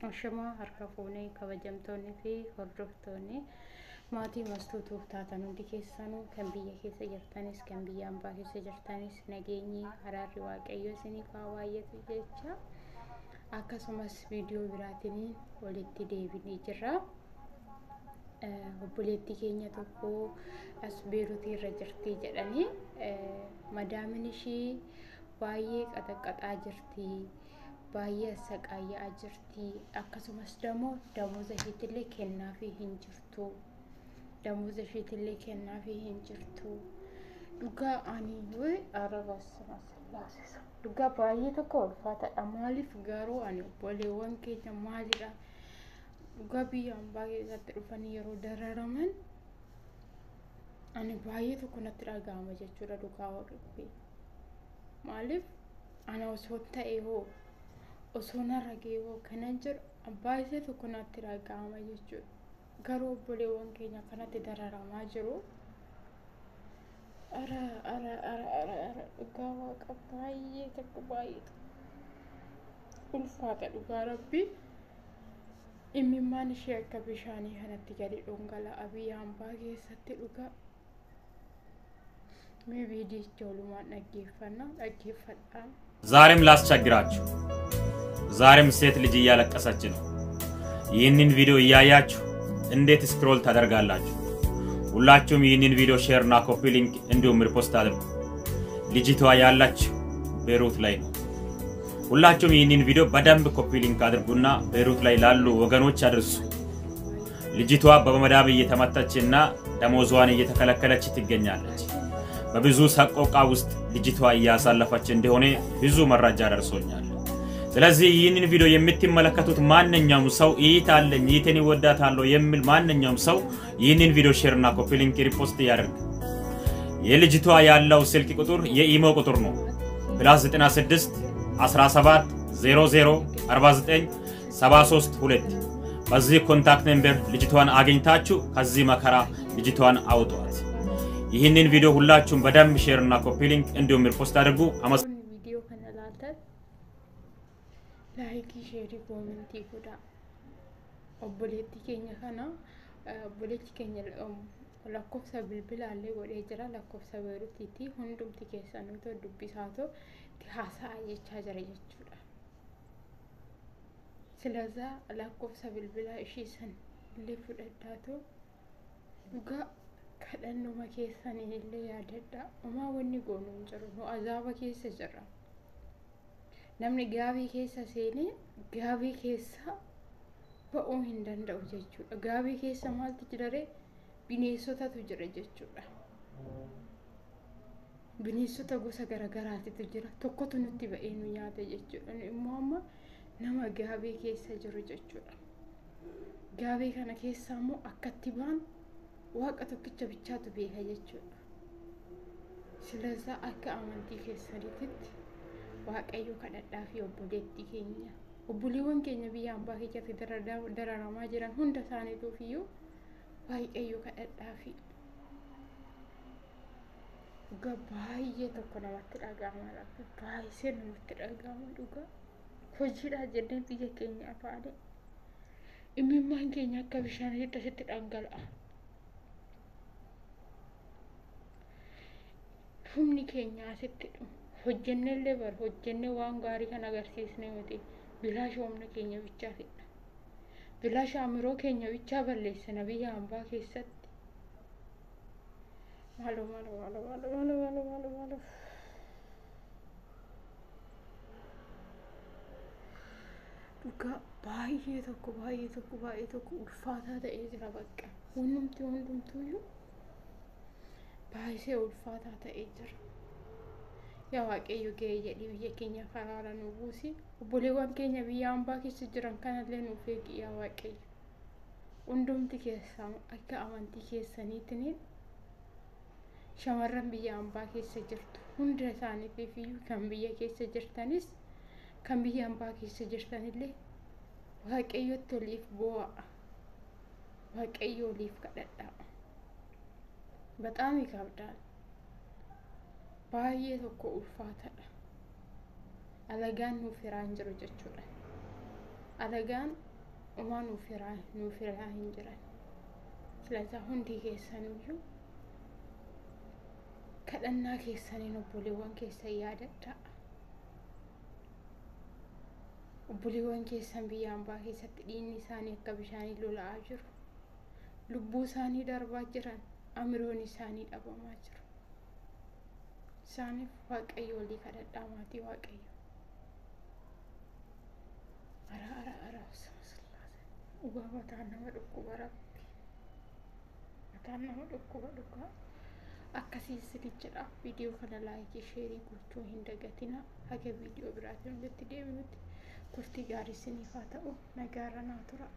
Ashama harka fuunee kabajamtoonni fi hordoftoonni maatii mastuutu taatan hundi keessanuu kan biyya keessa jirtanis kan biyya ambaa keessa jirtanis nageenyi araarri waaqayyo isiniif haa baay'atu jecha akkasumas viidiyoo biraatiin walitti deebinee jirra. Obboleettii keenya tokko as Beeruutii irra jirti jedhanii madaamin ishii baay'ee qaxaqaxaa jirti. Baay'ee saqaayaa jirti akkasumas damuuza ishiitillee kennaafi hin jirtu damuuza ishiitillee kennaafi hin jirtu dhugaa ani way arabasuma laasisa dhugaa baay'ee tokko ulfaataadha maaliif garuu ani obboleewwan keenya maalidha dhugaa biyya ambaa keessatti dhufanii yeroo dararaman ani baay'ee tokko natti dhaga'ama jechuudha dhugaa warri maaliif ana osoo ta'e hoo osona rageewoo kanan jiru abbaa isaa tokko natti dhaga'ama jechuudha garuu obboleewwan keenya kanatti dararamaa jiru ara dhugaa waaqa baay'ee tokko baay'ee ulfaata dhugaa rabbi imimmaan ishee akka bishaanii kanatti gadi dhangala'aa biyya ambaa keessatti dhugaa mee viidiyocha walumaan dhaggeeffadhaa ዛሬም ላስቸግራችሁ ዛሬም ሴት ልጅ እያለቀሰች ነው ይህንን ቪዲዮ እያያችሁ እንዴት ስክሮል ታደርጋላችሁ ሁላችሁም ይህንን ቪዲዮ ሼር እና ኮፒ ሊንክ እንዲሁም ሪፖስት አድርጉ ልጅቷ ያላችሁ ቤሩት ላይ ነው ሁላችሁም ይህንን ቪዲዮ በደንብ ኮፒ ሊንክ አድርጉና ቤሩት ላይ ላሉ ወገኖች አድርሱ ልጅቷ በመዳብ እየተመታችና ደሞዟን እየተከለከለች ትገኛለች በብዙ ሰቆቃ ውስጥ ልጅቷ እያሳለፈች እንደሆነ ብዙ መረጃ ደርሶኛል ስለዚህ ይህንን ቪዲዮ የምትመለከቱት ማንኛውም ሰው ይታለኝ ይተን ይወዳታለው የሚል ማንኛውም ሰው ይህንን ቪዲዮ ሼር እና ኮፒ ሊንክ ሪፖስት ያድርግ የልጅቷ ያለው ስልክ ቁጥር የኢሞ ቁጥር ነው +96 17 00 49 73 2 በዚህ ኮንታክት ነምበር ልጅቷን አግኝታችሁ ከዚህ መከራ ልጅቷን አውጧት ይህንን ቪዲዮ ሁላችሁም በደንብ ሼር እና ኮፒ ሊንክ እንዲሁም ሪፖስት አድርጉ ቪዲዮ ከነላተ ላይክ ሼር ኮሜንት ይሁዳ ኦቦሌቲ ኬኛ ካና ኦቦሌቲ ኬኛ ለኮፍሳ ብልብል አለ ወደ ጀራ ለኮፍሳ በሩቲቲ ሁንዱም ትከሰኑቶ ዱቢሳቶ ቲሃሳ አየቻ ጀረየቹዳ ስለዛ ለኮፍሳ ብልብላ እሺ ሰን ለፍደዳቶ ዱጋ kadhannu makeessanii illee yaadadha uma wanni goonu jiru no azaaba keessa jira namni gaabii keessa seenee gaabii keessa ba'uu hin danda'u jechuudha gaabii keessa maaltu jira bineensotatu jira jechuudha bineensota gosa garagaraatu jira tokkotu nutti ba'ee nu nyaata jechuudha immoo amma nama gaabii keessa jiru jechuudha gaabii kana keessa immoo akkatti baan waaqa tokkicha bichaatu beeka jechuudha silasa akka amantii keessanitti waaqayyo kadhadhaa fi obboleettii keenya obboleewwan keenya biyya ambaa keessatti dararamaa jiran hunda isaaniituuf iyyuu waaqayyo kadhadhaa fi baay'ee tokko namatti dhaga'ama baay'ee namatti dhaga'ama dhugaa hojiidhaa jennee biyya keenya afaanii imimmaan keenya akka bishaan hidhasitti dhangala'a humni keenya asitti hojjennellee bar hojjenne waan gaarii kan agarsiisne miti bilaash humna keenya bichaa fidha bilaash amiroo keenya bichaa balleessina biyya ambaa keessatti maalo dhugaa baay'ee tokko ulfaataa ta'ee jira bakka hundumtuuyyuu baay'ee ulfaataa ta'ee jira yaa waaqayyo ga'ee jedhii biyya keenya faraara nu buusi obboleewwan keenya biyya ambaa keessa jiran kanallee nuuf eegi yaa waaqayyo hundumti keessan akka amantii keessaniitiin shamarran biyya ambaa keessa jirtu hunda isaaniitiif iyyuu kan biyya keessa jirtanis kan biyya ambaa keessa jirtanillee waaqayyotti oliif bu'aa waaqayyo oliif kadhadhaa በጣም ይከብዳል ባየ tokko ulfaataadha alagaan nu firaan jiru jechuudha alagaan وما نوفرها هنجران سلازا هندي كيسانيو كدنا كيساني نبوليوان كيسيادة وبوليوان كيسان بيان با كيسات ديني ساني كبشاني لولا أجر لبو ساني دربا جران أمروني ساني دابا ما جر ساني واقعي ولي كدد داماتي واقعي أرى وبابا تانا ودكو بربي تانا ودكو بدكا أكاسي سريجرا فيديو كنا لايك شيري قلتو هندقتنا هكا فيديو براتون بتدي كرتي غاري سني فاتو نغارا ناتورا